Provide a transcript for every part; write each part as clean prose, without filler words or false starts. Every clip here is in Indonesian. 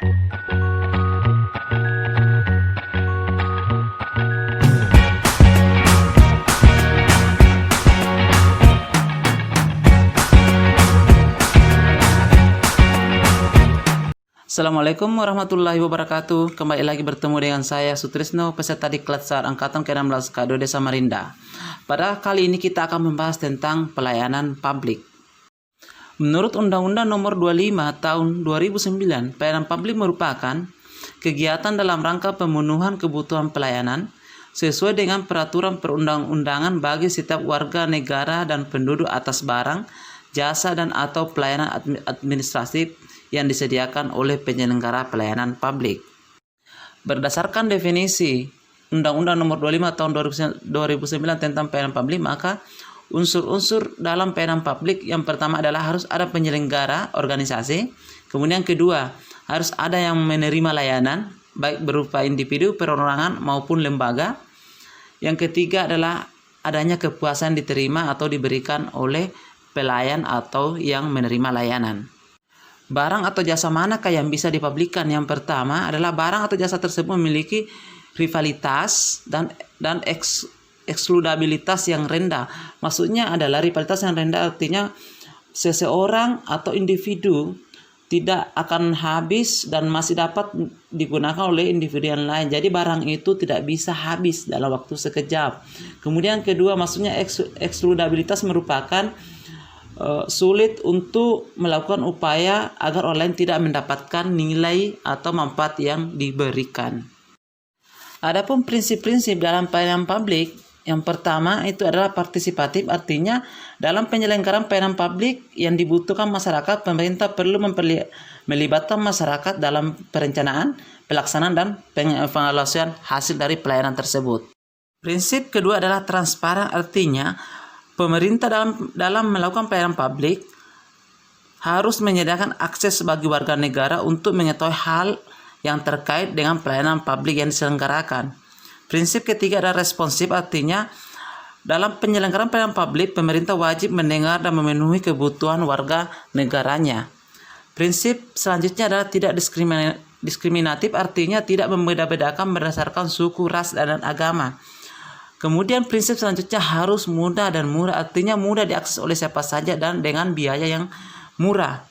Assalamualaikum warahmatullahi wabarakatuh. Kembali lagi bertemu dengan saya Sutrisno, peserta Diklat SAR Angkatan ke-16 KDOD Samarinda. Pada kali ini kita akan membahas tentang pelayanan publik. Menurut Undang-Undang Nomor 25 Tahun 2009, pelayanan publik merupakan kegiatan dalam rangka pemenuhan kebutuhan pelayanan sesuai dengan peraturan perundang-undangan bagi setiap warga negara dan penduduk atas barang, jasa dan atau pelayanan administratif yang disediakan oleh penyelenggara pelayanan publik. Berdasarkan definisi Undang-Undang Nomor 25 Tahun 2009 tentang pelayanan publik, maka unsur-unsur dalam pelayanan publik yang pertama adalah harus ada penyelenggara organisasi, kemudian kedua harus ada yang menerima layanan baik berupa individu, perorangan maupun lembaga. Yang ketiga adalah adanya kepuasan diterima atau diberikan oleh pelayan atau yang menerima layanan. Barang atau jasa manakah yang bisa dipublikkan? Yang pertama adalah barang atau jasa tersebut memiliki rivalitas dan eksklusibilitas yang rendah. Maksudnya adalah rivalitas yang rendah artinya seseorang atau individu tidak akan habis dan masih dapat digunakan oleh individu yang lain. Jadi barang itu tidak bisa habis dalam waktu sekejap. Kemudian kedua, maksudnya eksklusibilitas merupakan sulit untuk melakukan upaya agar orang lain tidak mendapatkan nilai atau manfaat yang diberikan. Adapun prinsip-prinsip dalam pelayanan publik, yang pertama itu adalah partisipatif, artinya dalam penyelenggaraan pelayanan publik yang dibutuhkan masyarakat, pemerintah perlu melibatkan masyarakat dalam perencanaan, pelaksanaan dan pengevaluasian hasil dari pelayanan tersebut. Prinsip kedua adalah transparan, artinya pemerintah dalam melakukan pelayanan publik harus menyediakan akses bagi warga negara untuk mengetahui hal yang terkait dengan pelayanan publik yang diselenggarakan. Prinsip ketiga adalah responsif, artinya dalam penyelenggaraan pelayanan publik, pemerintah wajib mendengar dan memenuhi kebutuhan warga negaranya. Prinsip selanjutnya adalah tidak diskriminatif, artinya tidak membeda-bedakan berdasarkan suku, ras, dan agama. Kemudian prinsip selanjutnya harus mudah dan murah, artinya mudah diakses oleh siapa saja dan dengan biaya yang murah.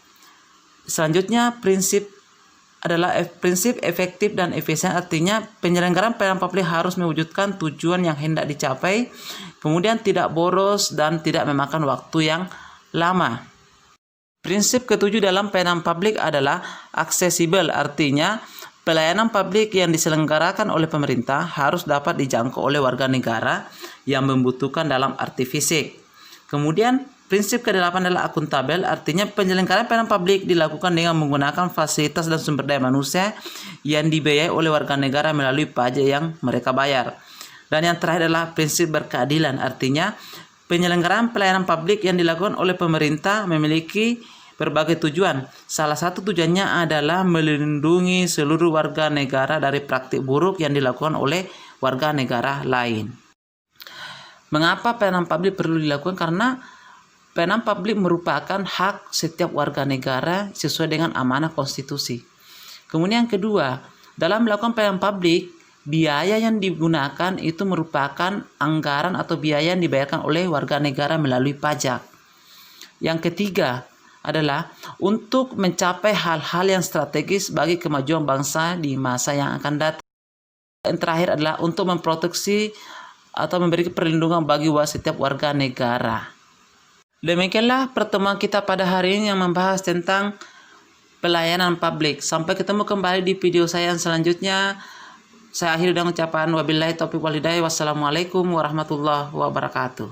Selanjutnya prinsip adalah prinsip efektif dan efisien, artinya penyelenggaraan pelayanan publik harus mewujudkan tujuan yang hendak dicapai, kemudian tidak boros dan tidak memakan waktu yang lama. Prinsip ketujuh dalam pelayanan publik adalah aksesibel, artinya pelayanan publik yang diselenggarakan oleh pemerintah harus dapat dijangkau oleh warga negara yang membutuhkan dalam arti fisik. Kemudian prinsip ke-8 adalah akuntabel, artinya penyelenggaraan pelayanan publik dilakukan dengan menggunakan fasilitas dan sumber daya manusia yang dibiayai oleh warga negara melalui pajak yang mereka bayar. Dan yang terakhir adalah prinsip berkeadilan, artinya penyelenggaraan pelayanan publik yang dilakukan oleh pemerintah memiliki berbagai tujuan. Salah satu tujuannya adalah melindungi seluruh warga negara dari praktik buruk yang dilakukan oleh warga negara lain. Mengapa pelayanan publik perlu dilakukan? Karena pelayanan publik merupakan hak setiap warga negara sesuai dengan amanah konstitusi. Kemudian yang kedua, dalam melakukan pelayanan publik, biaya yang digunakan itu merupakan anggaran atau biaya yang dibayarkan oleh warga negara melalui pajak. Yang ketiga adalah untuk mencapai hal-hal yang strategis bagi kemajuan bangsa di masa yang akan datang. Yang terakhir adalah untuk memproteksi atau memberi perlindungan bagi setiap warga negara. Demikianlah pertemuan kita pada hari ini yang membahas tentang pelayanan publik. Sampai ketemu kembali di video saya yang selanjutnya. Saya akhiri dengan ucapan wabillahi taufiq wal hidayah. Wassalamualaikum warahmatullahi wabarakatuh.